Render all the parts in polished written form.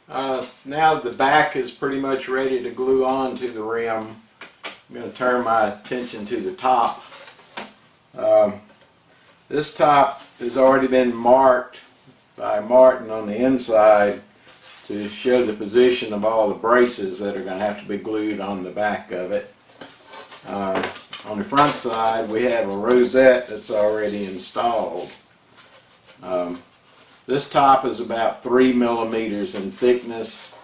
Now the back is pretty much ready to glue on to the rim. I'm going to turn my attention to the top. This top has already been marked by Martin on the inside to show the position of all the braces that are going to have to be glued on the back of it. On the front side we have a rosette that's already installed. This top is about 3 millimeters in thickness,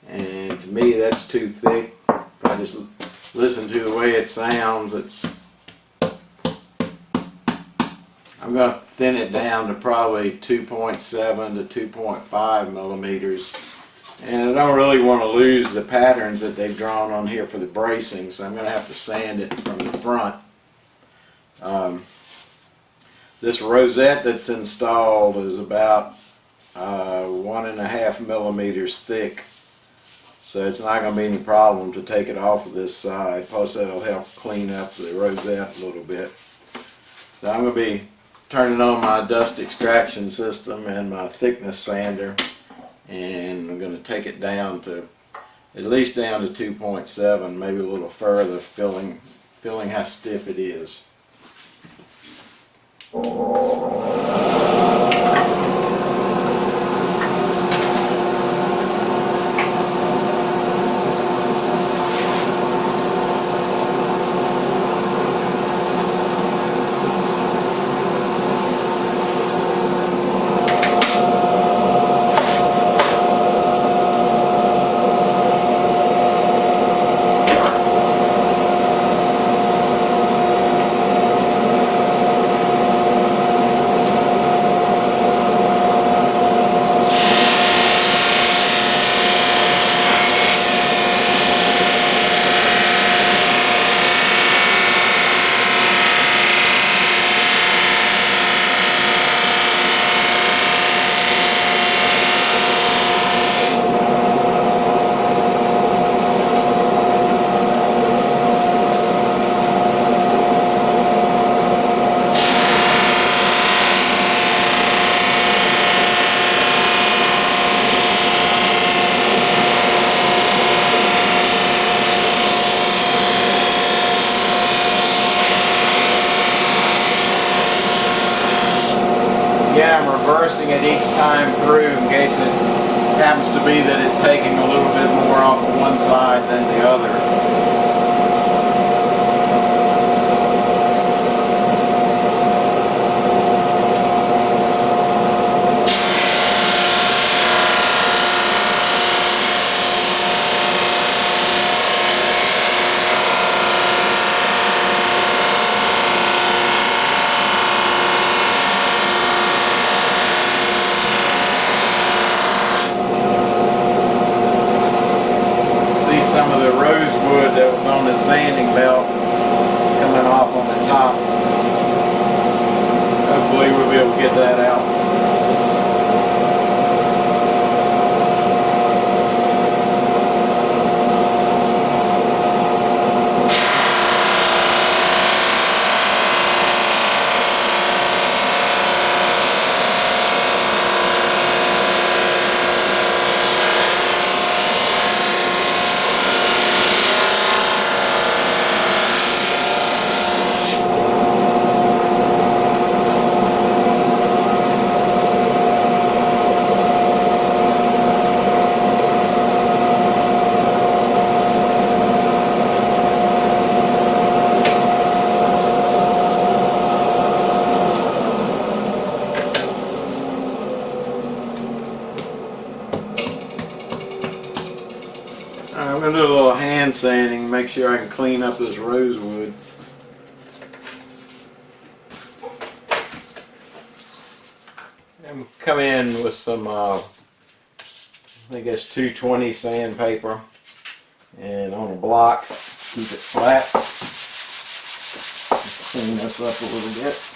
and to me that's too thick. If I just listen to the way it sounds, I'm going to thin it down to probably 2.7 to 2.5 millimeters. And I don't really want to lose the patterns that they've drawn on here for the bracing, so I'm going to have to sand it from the front. This rosette that's installed is about 1.5 millimeters thick, so it's not going to be any problem to take it off of this side. Plus that'll help clean up the rosette a little bit. So I'm going to be turning on my dust extraction system and my thickness sander, and I'm going to take it down to at least down to 2.7, maybe a little further, feeling how stiff it is. Again, I'm reversing it each time through in case it happens to be that it's taking a little bit more off of one side than the other. Some of the rosewood that was on the sanding belt coming off on the top. Hopefully we'll be able to get that out. I'm going to do a little hand sanding, make sure I can clean up this rosewood. And come in with some, I guess 220 sandpaper, and on a block, keep it flat. Just clean this up a little bit.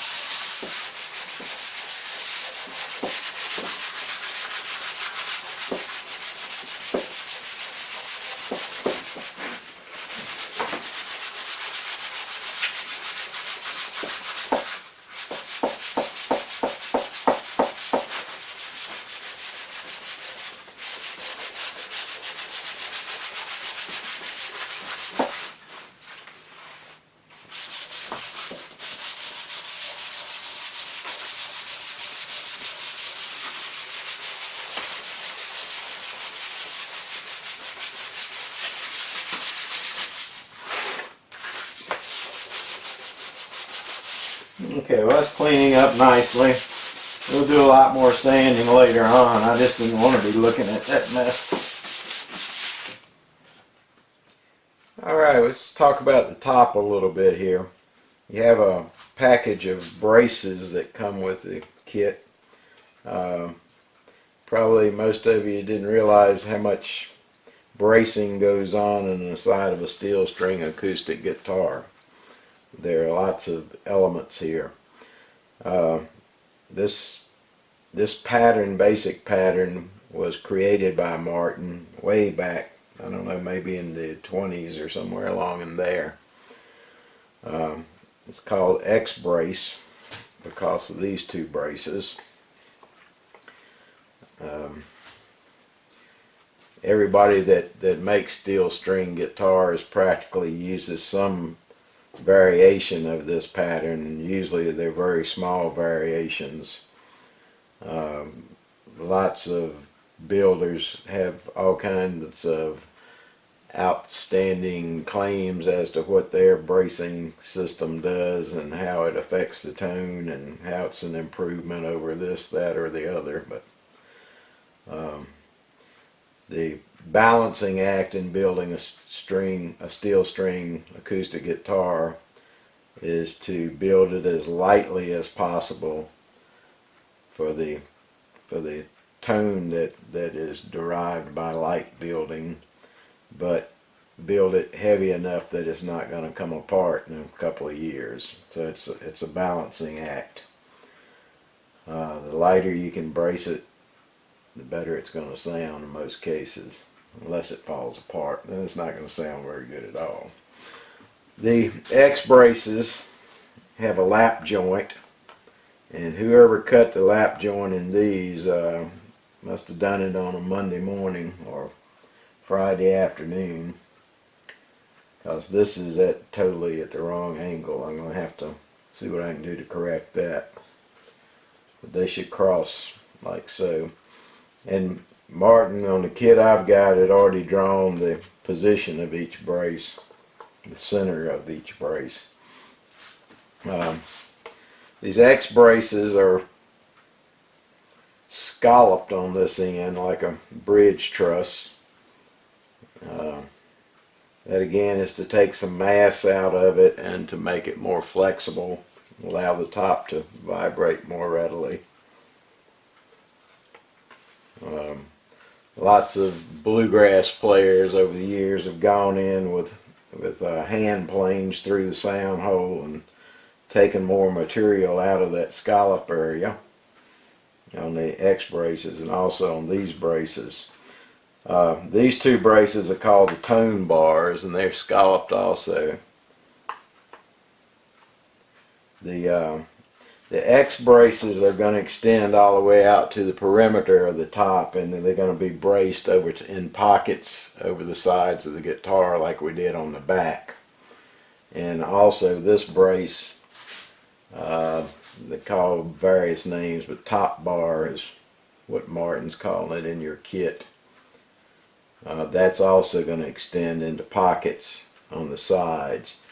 Okay, well, it's cleaning up nicely. We'll do a lot more sanding later on. I just didn't want to be looking at that mess. Alright, let's talk about the top a little bit here. You have a package of braces that come with the kit. Probably most of you didn't realize how much bracing goes on the side of a steel string acoustic guitar. There are lots of elements here. This pattern, basic pattern, was created by Martin way back, I don't know, maybe in the 20s or somewhere along in there. It's called X brace because of these two braces. Everybody that makes steel string guitars practically uses some variation of this pattern, and usually they're very small variations. Lots of builders have all kinds of outstanding claims as to what their bracing system does and how it affects the tone and how it's an improvement over this, that, or the other. But the balancing act in building a steel string acoustic guitar is to build it as lightly as possible for the tone that is derived by light building, but build it heavy enough that it's not going to come apart in a couple of years. So it's a balancing act. The lighter you can brace it, the better it's going to sound in most cases. Unless it falls apart, then it's not going to sound very good at all. The X braces have a lap joint, and whoever cut the lap joint in these must have done it on a Monday morning or Friday afternoon, because this is totally at the wrong angle. I'm going to have to see what I can do to correct that. But they should cross like so. And Martin, on the kit I've got, had already drawn the position of each brace, the center of each brace. These X braces are scalloped on this end like a bridge truss. That again is to take some mass out of it and to make it more flexible, allow the top to vibrate more readily. Lots of bluegrass players over the years have gone in with hand planes through the sound hole and taken more material out of that scallop area on the X braces and also on these braces. These two braces are called the tone bars, and they're scalloped also. The X braces are going to extend all the way out to the perimeter of the top, and they're going to be braced over in pockets over the sides of the guitar like we did on the back. And also this brace, they call various names, but top bar is what Martin's calling it in your kit. That's also going to extend into pockets on the sides.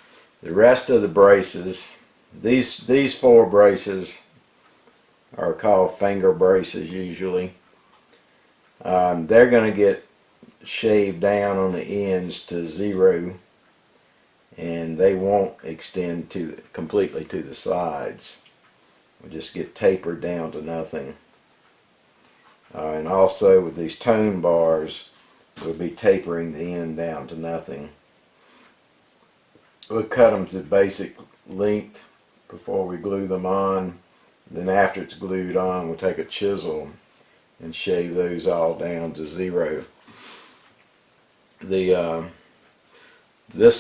The rest of the braces, these four braces are called finger braces usually. They're going to get shaved down on the ends to 0, and they won't extend completely to the sides. They'll just get tapered down to nothing. And also with these tone bars, we'll be tapering the end down to nothing. We'll cut them to basic length before we glue them on. Then after it's glued on, we'll take a chisel and shave those all down to 0. This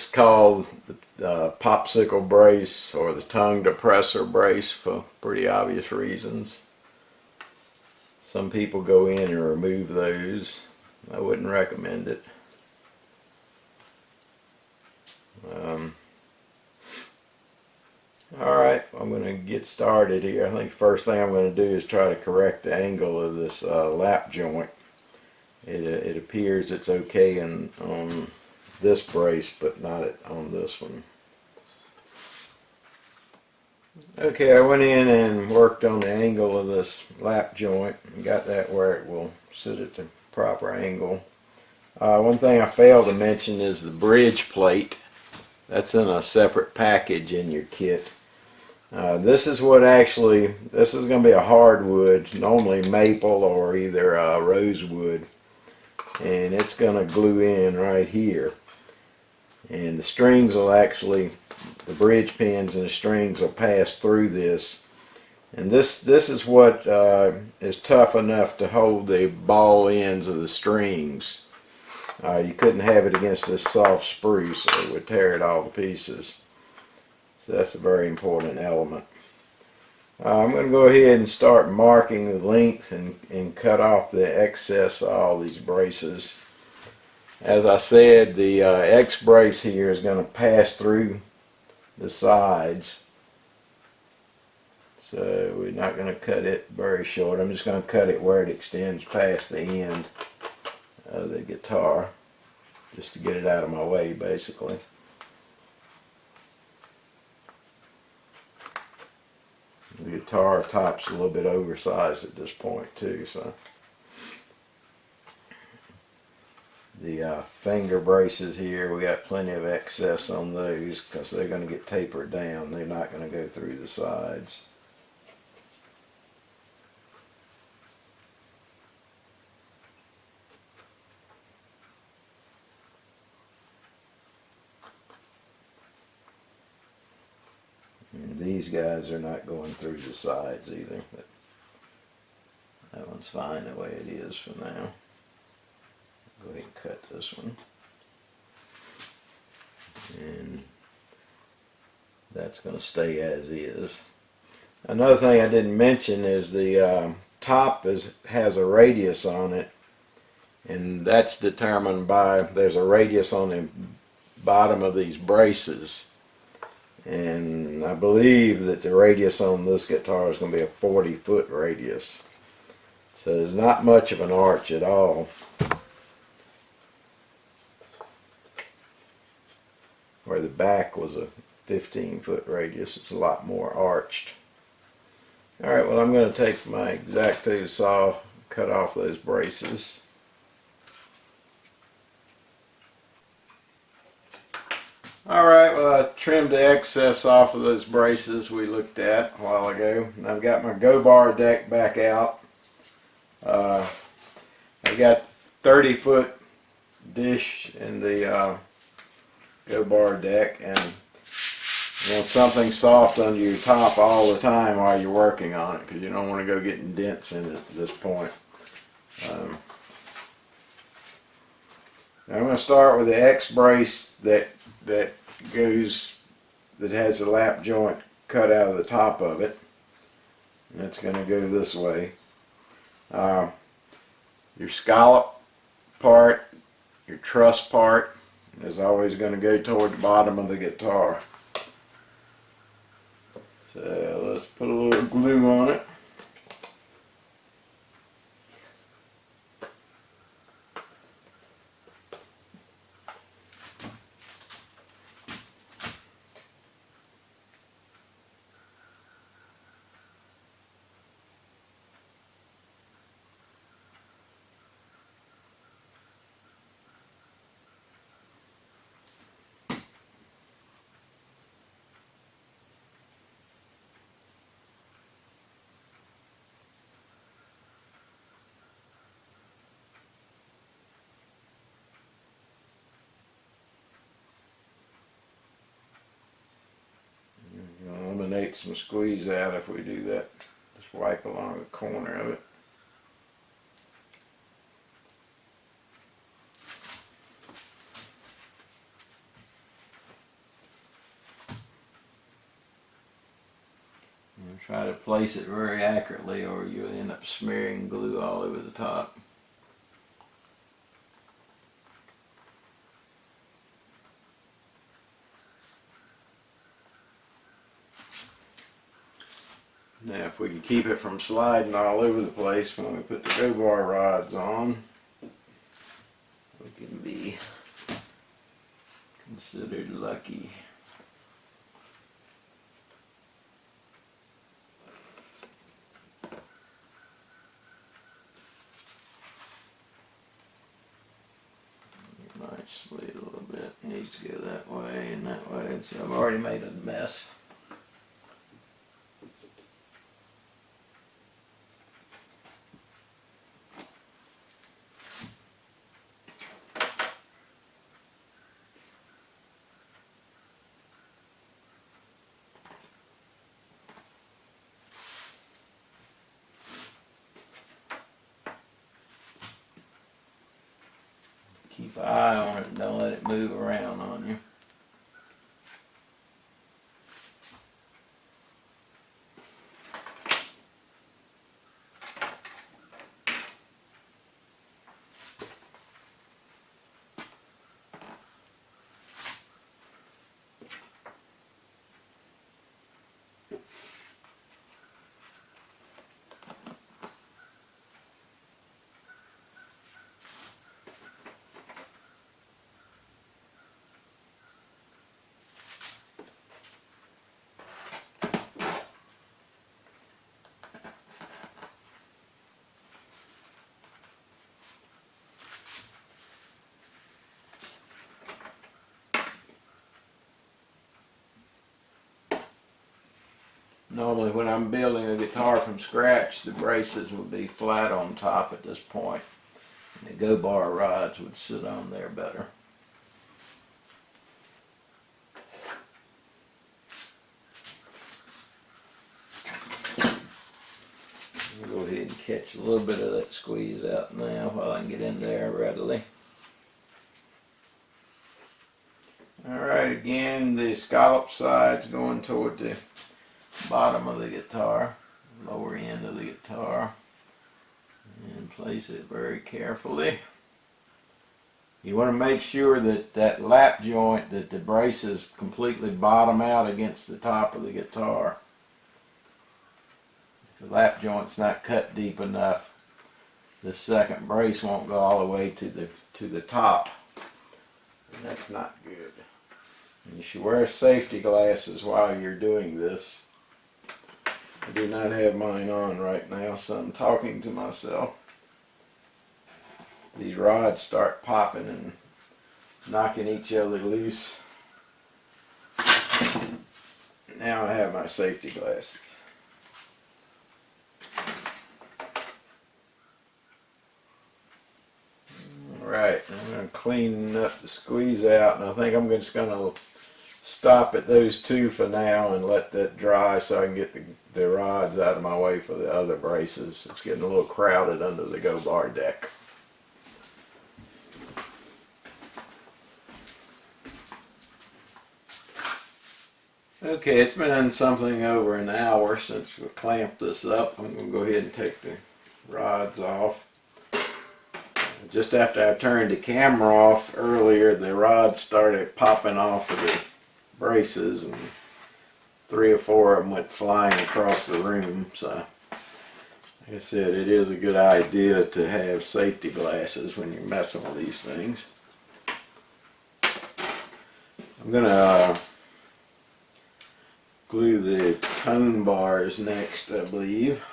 is called the popsicle brace or the tongue depressor brace for pretty obvious reasons. Some people go in and remove those. I wouldn't recommend it. Alright, I'm going to get started here. I think the first thing I'm going to do is try to correct the angle of this lap joint. It appears it's okay on this brace, but not on this one. Okay, I went in and worked on the angle of this lap joint and got that where it will sit at the proper angle. One thing I failed to mention is the bridge plate. That's in a separate package in your kit. This is going to be a hardwood, normally maple or either rosewood, and it's going to glue in right here. And the strings will the bridge pins and the strings will pass through this. And this is what is tough enough to hold the ball ends of the strings. You couldn't have it against this soft spruce, or it would tear it all to pieces. So that's a very important element. I'm going to go ahead and start marking the length and cut off the excess of all these braces. As I said, the X brace here is going to pass through the sides. So we're not going to cut it very short. I'm just going to cut it where it extends past the end of the guitar, just to get it out of my way, basically. The guitar top's a little bit oversized at this point too, so the finger braces here, we got plenty of excess on those because they're going to get tapered down. They're not going to go through the sides. And these guys are not going through the sides either, but that one's fine the way it is for now. Go ahead and cut this one. And that's going to stay as is. Another thing I didn't mention is the top has a radius on it, and that's determined by, there's a radius on the bottom of these braces. And I believe that the radius on this guitar is going to be a 40-foot radius. So there's not much of an arch at all. Where the back was a 15-foot radius, it's a lot more arched. Alright, well, I'm going to take my X-Acto saw, cut off those braces. Alright, well, I trimmed the excess off of those braces we looked at a while ago. And I've got my go bar deck back out. I got 30-foot dish in the go bar deck, and you want something soft under your top all the time while you're working on it, because you don't want to go getting dents in it at this point. I'm going to start with the X brace that has the lap joint cut out of the top of it. And it's going to go this way. Your scallop part, your truss part, is always going to go toward the bottom of the guitar. So let's put a little glue on it. Eliminate some squeeze out if we do that. Just wipe along the corner of it. And try to place it very accurately, or you'll end up smearing glue all over the top. Now, if we can keep it from sliding all over the place when we put the go bar rods on, we can be considered lucky. joints lead a little bit. It needs to go that way and that way. So I've already made a mess. Keep an eye on it and don't let it move around on you. Normally when I'm building a guitar from scratch, the braces would be flat on top at this point. And the go bar rods would sit on there better. I'll go ahead and catch a little bit of that squeeze out now while I can get in there readily. Alright, again the scallop side's going toward the bottom of the guitar, lower end of the guitar, and place it very carefully. You want to make sure that that lap joint, that the braces completely bottom out against the top of the guitar. If the lap joint's not cut deep enough, the second brace won't go all the way to the top, and that's not good. And you should wear safety glasses while you're doing this. I do not have mine on right now, so I'm talking to myself. These rods start popping and knocking each other loose. Now I have my safety glasses. Alright, I'm going to clean up the squeeze out, and I think I'm just going to stop at those two for now and let that dry so I can get the rods out of my way for the other braces. It's getting a little crowded under the go bar deck. Okay, it's been something over an hour since we clamped this up. I'm going to go ahead and take the rods off. Just after I turned the camera off earlier, the rods started popping off of the braces, and 3 or 4 of them went flying across the room. So, like I said, it is a good idea to have safety glasses when you're messing with these things. I'm going to glue the tone bars next, I believe.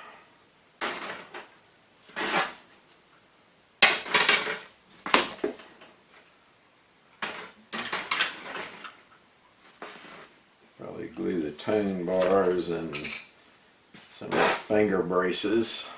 Probably glue the tone bars and some finger braces.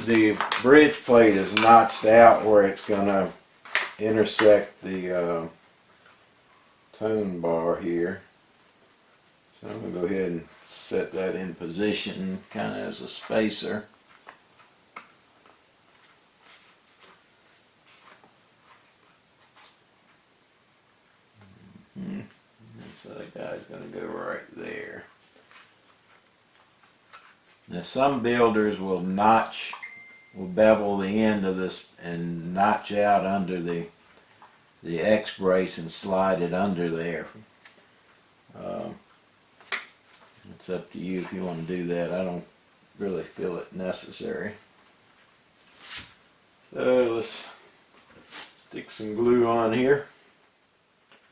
The bridge plate is notched out where it's going to intersect the tone bar here. So I'm going to go ahead and set that in position kind of as a spacer. So that guy's going to go right there. Now some builders will bevel the end of this and notch out under the X brace and slide it under there. It's up to you if you want to do that. I don't really feel it necessary. So let's Stick some glue on here.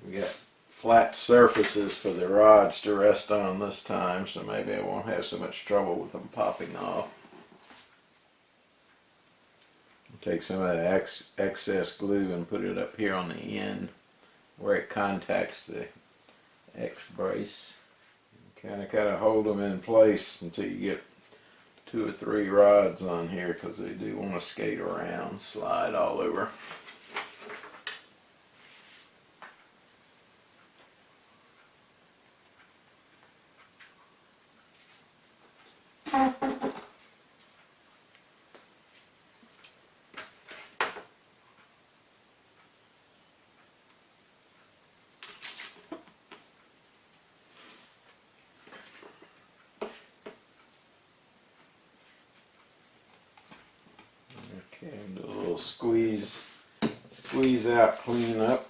We got flat surfaces for the rods to rest on this time, so maybe I won't have so much trouble with them popping off. Take some of that excess glue and put it up here on the end where it contacts the X brace. Kind of hold them in place until you get 2 or 3 rods on here, because they do want to skate around, slide all over. Okay, do a little squeeze out, clean up.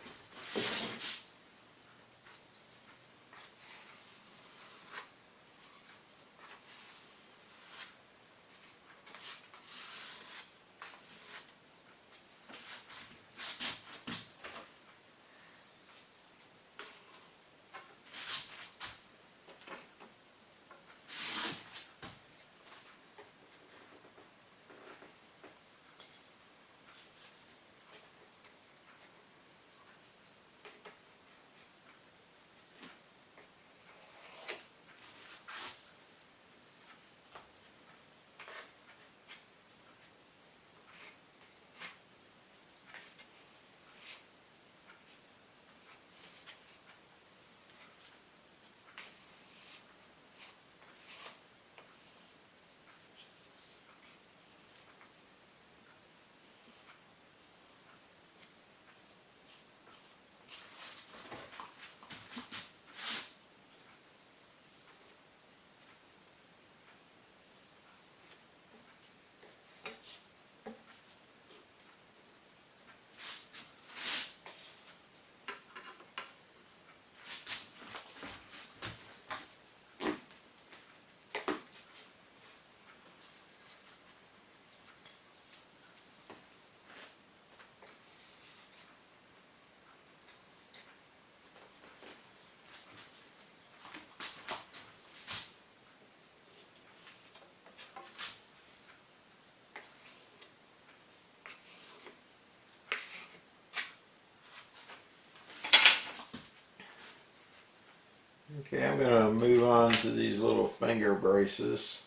Okay, I'm going to move on to these little finger braces.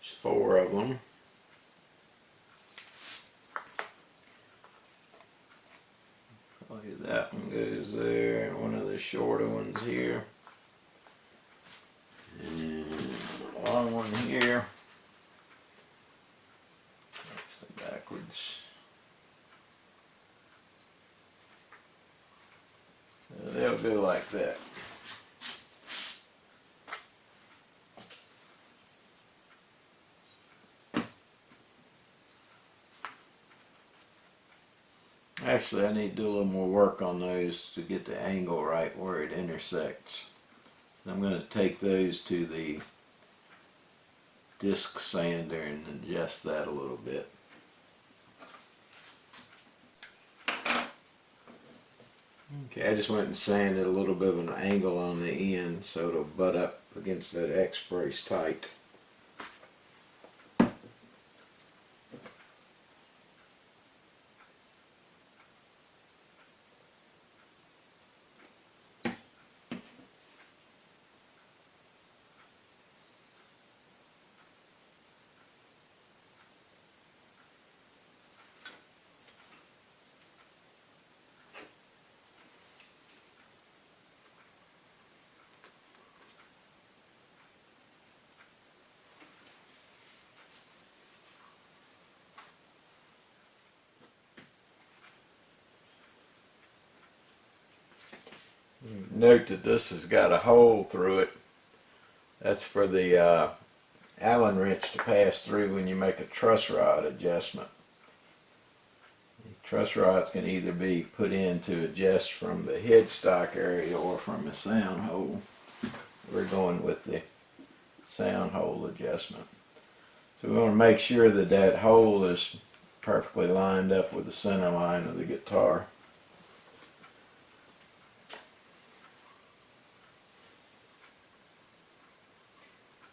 There's 4 of them. Probably that one goes there, and one of the shorter ones here. And a long one here. So backwards. So they'll go like that. Actually, I need to do a little more work on those to get the angle right where it intersects. So I'm going to take those to the disc sander and adjust that a little bit. Okay, I just went and sanded a little bit of an angle on the end so it'll butt up against that X brace tight. Note that this has got a hole through it. That's for the Allen wrench to pass through when you make a truss rod adjustment. The truss rods can either be put in to adjust from the headstock area or from the sound hole. We're going with the sound hole adjustment. So we want to make sure that that hole is perfectly lined up with the center line of the guitar.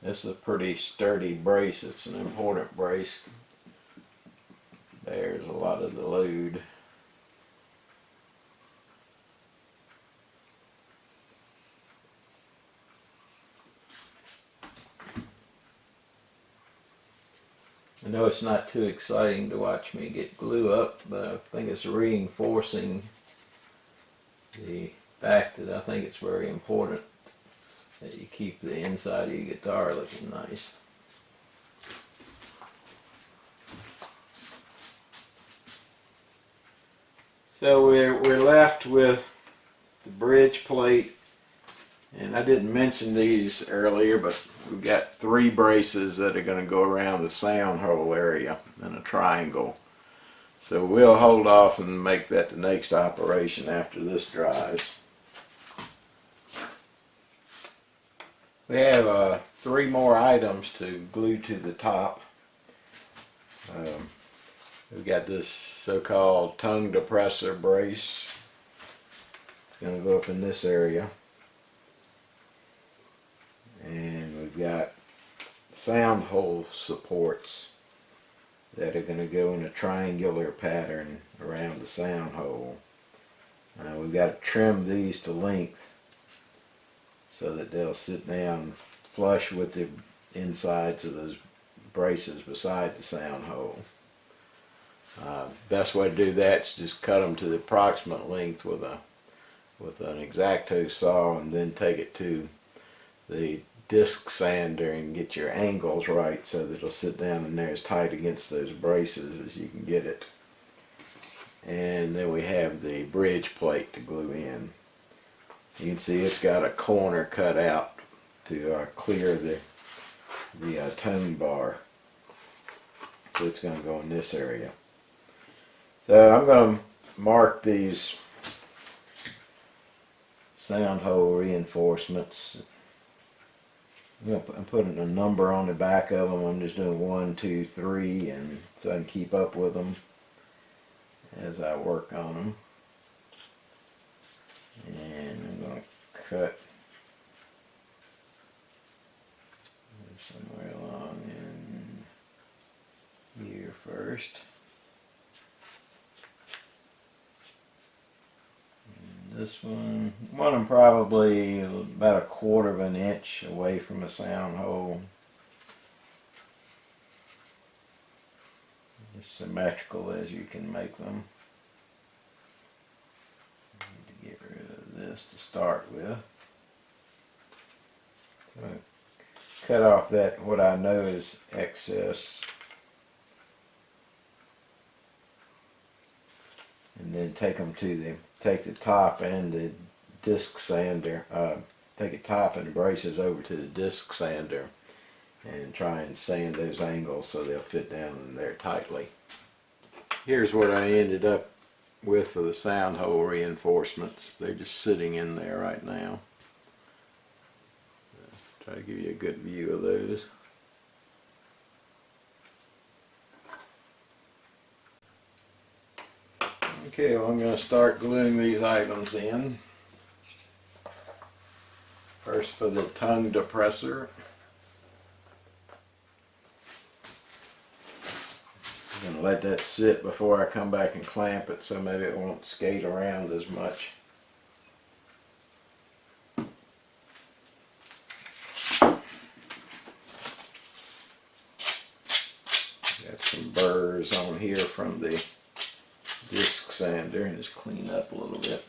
This is a pretty sturdy brace. It's an important brace. Bears a lot of the load. I know it's not too exciting to watch me get glue up, but I think it's reinforcing the fact that I think it's very important that you keep the inside of your guitar looking nice. So we're left with the bridge plate, and I didn't mention these earlier, but we've got 3 braces that are going to go around the sound hole area in a triangle. So we'll hold off and make that the next operation after this dries. We have 3 more items to glue to the top. We've got this so-called tongue depressor brace. It's going to go up in this area. And we've got sound hole supports that are going to go in a triangular pattern around the sound hole. We've got to trim these to length so that they'll sit down flush with the insides of those braces beside the sound hole. Best way to do that is just cut them to the approximate length with an X-Acto saw, and then take it to the disc sander and get your angles right so that it'll sit down in there as tight against those braces as you can get it. And then we have the bridge plate to glue in. You can see it's got a corner cut out to clear the tone bar. So it's going to go in this area. So I'm going to mark these sound hole reinforcements. I'm putting a number on the back of them. I'm just doing 1, 2, 3, and so I can keep up with them as I work on them. And I'm going to cut somewhere along in here first. This one, I'm probably about 1/4 of an inch away from a sound hole. As symmetrical as you can make them. I need to get rid of this to start with. So cut off that, what I know is excess. And then take the top and the disc sander, take the top and braces over to the disc sander and try and sand those angles so they'll fit down in there tightly. Here's what I ended up with for the sound hole reinforcements. They're just sitting in there right now. Try to give you a good view of those. Okay, well, I'm going to start gluing these items in. First for the tongue depressor. I'm going to let that sit before I come back and clamp it, so maybe it won't skate around as much. Got some burrs on here from the disc sander, and just clean up a little bit.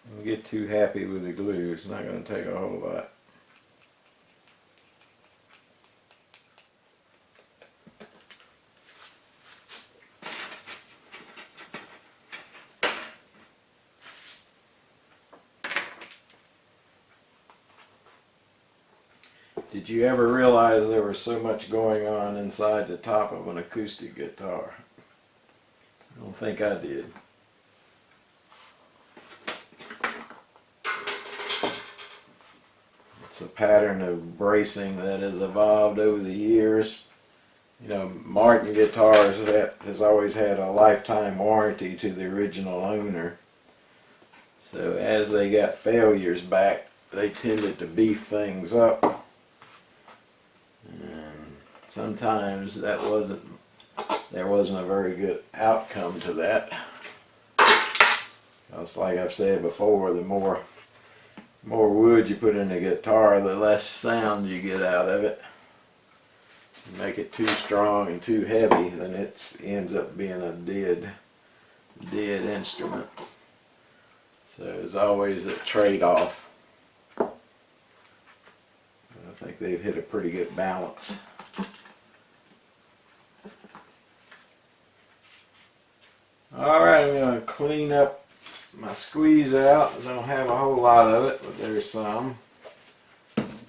Don't get too happy with the glue, it's not going to take a whole lot. Did you ever realize there was so much going on inside the top of an acoustic guitar? I don't think I did. It's a pattern of bracing that has evolved over the years. You know, Martin Guitars has always had a lifetime warranty to the original owner. So as they got failures back, they tended to beef things up. And sometimes there wasn't a very good outcome to that. Because like I've said before, the more wood you put in a guitar, the less sound you get out of it. You make it too strong and too heavy, then it ends up being a dead instrument. So there's always a trade-off. I think they've hit a pretty good balance. Alright, I'm going to clean up my squeeze out. I don't have a whole lot of it, but there's some.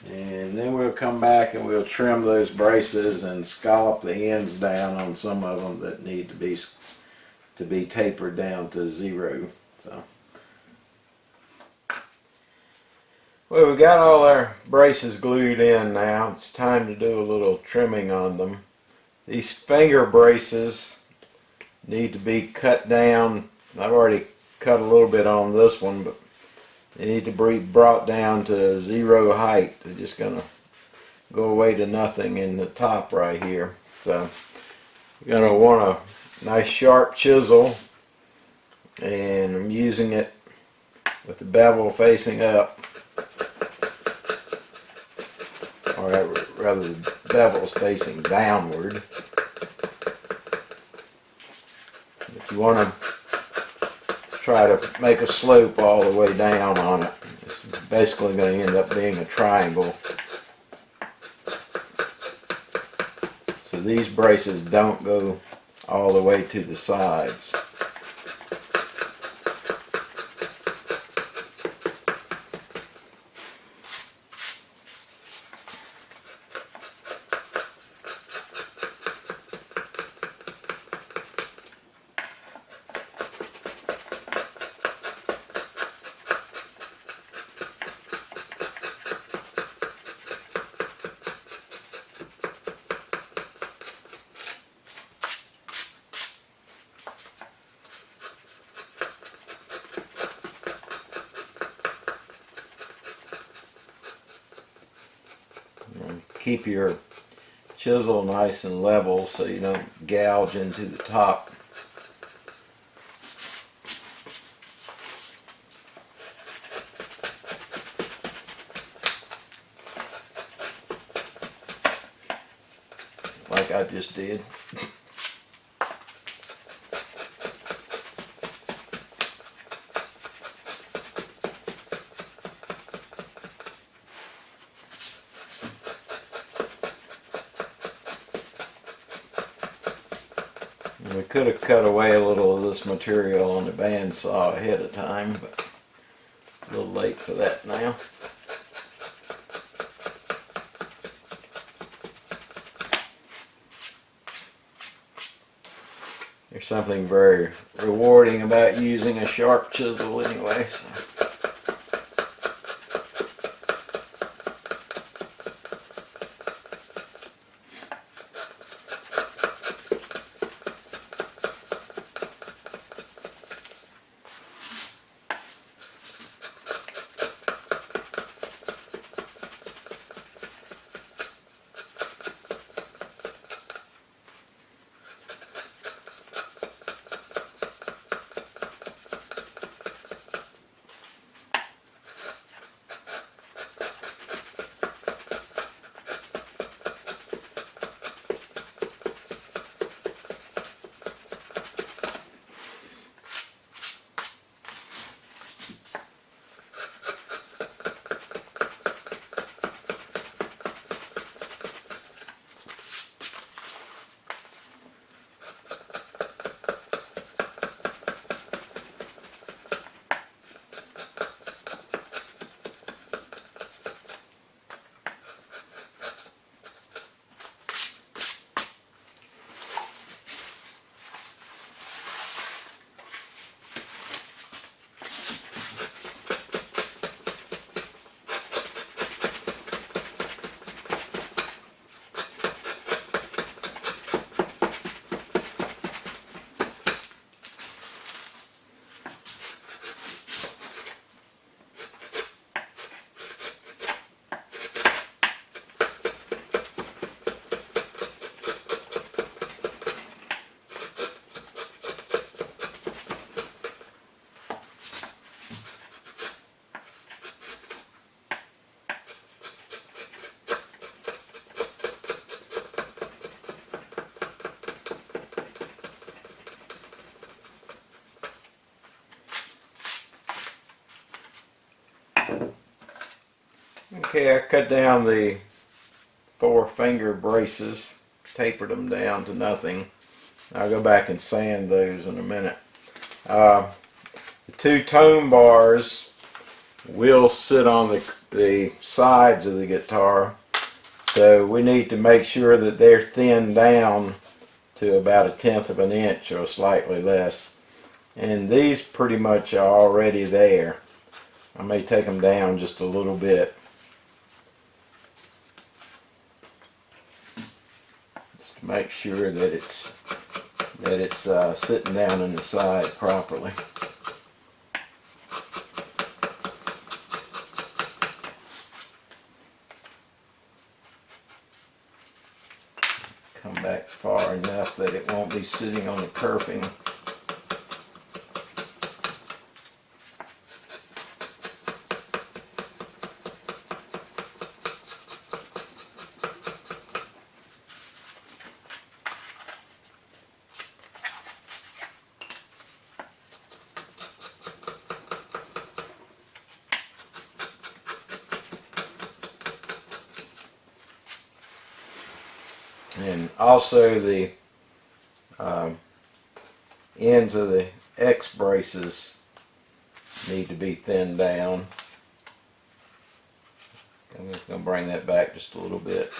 And then we'll come back and we'll trim those braces and scallop the ends down on some of them that need to be tapered down to 0. So, well, we got all our braces glued in now. It's time to do a little trimming on them. These finger braces need to be cut down. I've already cut a little bit on this one, but they need to be brought down to 0 height. They're just going to go away to nothing in the top right here. So you're going to want a nice sharp chisel, and I'm using it with the bevel facing up, or rather the bevel's facing downward. But you want to try to make a slope all the way down on it. It's basically going to end up being a triangle. So these braces don't go all the way to the sides. Keep your chisel nice and level so you don't gouge into the top. Like I just did. We could have cut away a little of this material on the bandsaw ahead of time, but a little late for that now. There's something very rewarding about using a sharp chisel anyway. So. Okay, I cut down the 4-finger braces, tapered them down to nothing. I'll go back and sand those in a minute. The 2 tone bars will sit on the sides of the guitar, so we need to make sure that they're thinned down to about 1/10 of an inch or slightly less. And these pretty much are already there. I may take them down just a little bit. Just to make sure that it's sitting down in the side properly. Come back far enough that it won't be sitting on the kerfing. And also the ends of the X braces need to be thinned down. I'm just going to bring that back just a little bit.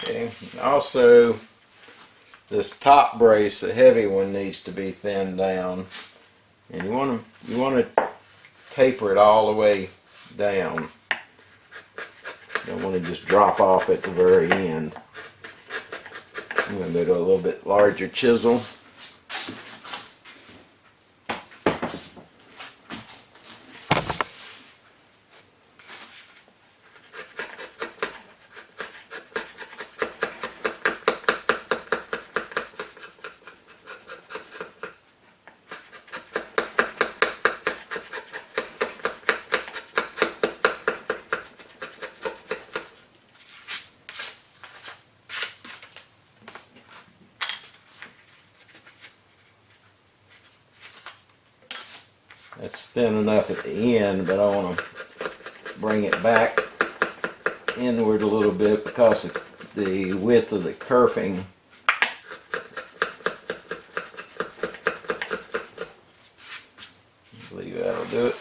Okay, also this top brace, the heavy one, needs to be thinned down, and you want to taper it all the way down. You don't want to just drop off at the very end. I'm going to go to a little bit larger chisel. That's thin enough at the end, but I want to bring it back inward a little bit because of the width of the kerfing. I believe that'll do it.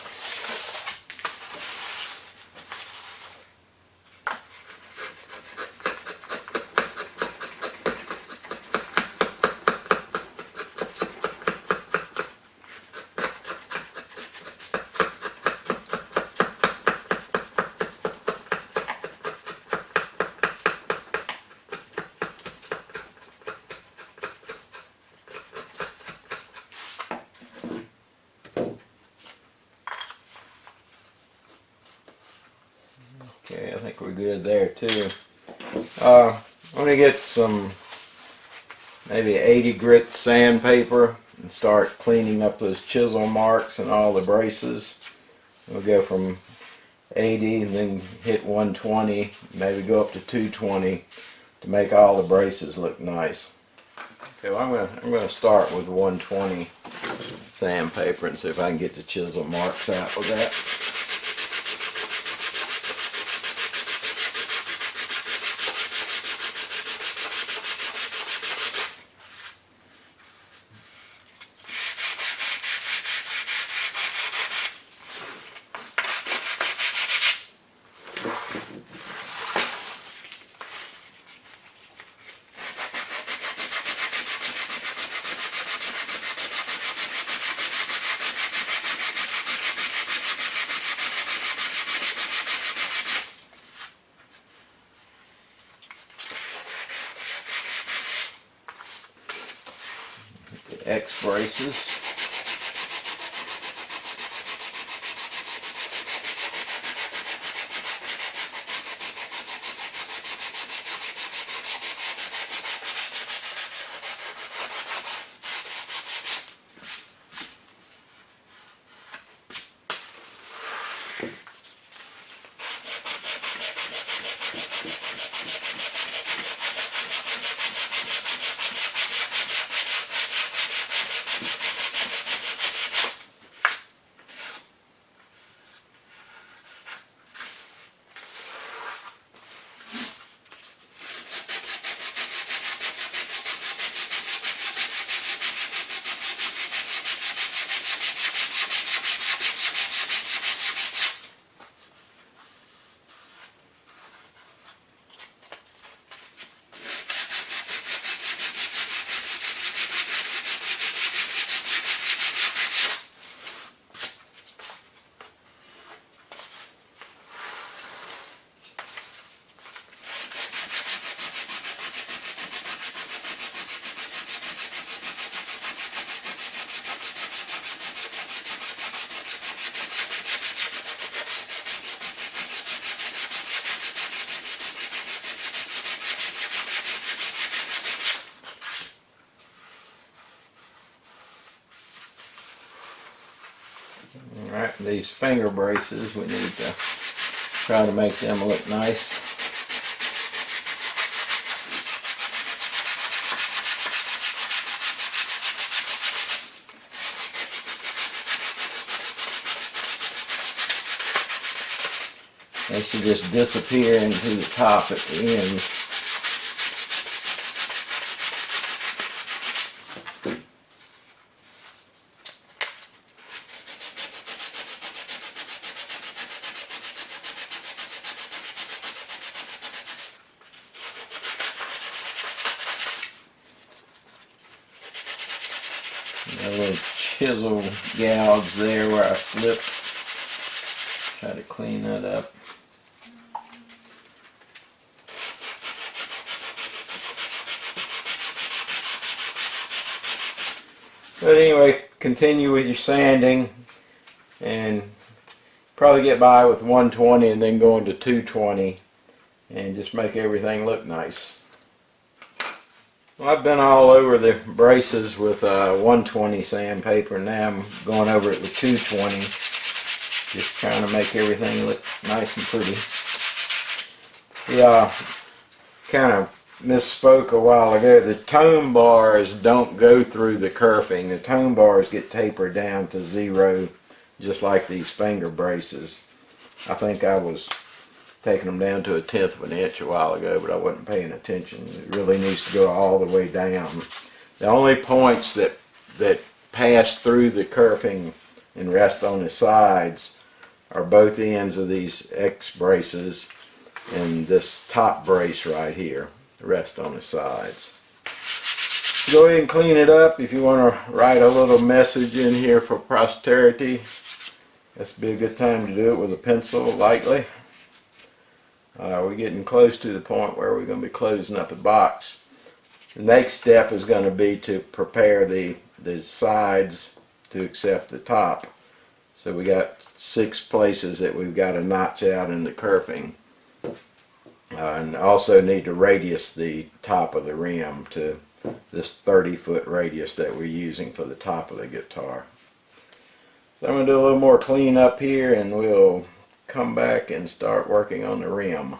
Okay, I think we're good there too. I'm going to get some maybe 80 grit sandpaper and start cleaning up those chisel marks and all the braces. We'll go from 80 and then hit 120, maybe go up to 220 to make all the braces look nice. Okay, well I'm gonna start with 120 sandpaper and see if I can get the chisel marks out with that. X braces. Alright, these finger braces, we need to try to make them look nice. They should just disappear into the top at the ends. A little chisel gouge there where I slipped. Try to clean that up. But anyway, continue with your sanding and probably get by with 120 and then go into 220 and just make everything look nice. Well, I've been all over the braces with 120 sandpaper. Now I'm going over it with 220, just trying to make everything look nice and pretty. Yeah, kind of misspoke a while ago. The tone bars don't go through the kerfing. The tone bars get tapered down to 0, just like these finger braces. I think I was taking them down to 1/10 of an inch a while ago, but I wasn't paying attention. It really needs to go all the way down. The only points that pass through the kerfing and rest on the sides are both ends of these X braces and this top brace right here. The rest on the sides. Go ahead and clean it up. If you want to write a little message in here for posterity, this would be a good time to do it with a pencil lightly. We're getting close to the point where we're going to be closing up the box. The next step is going to be to prepare the sides to accept the top. So we got 6 places that we've got to notch out in the kerfing. And also need to radius the top of the rim to this 30-foot radius that we're using for the top of the guitar. So I'm going to do a little more clean up here and we'll come back and start working on the rim.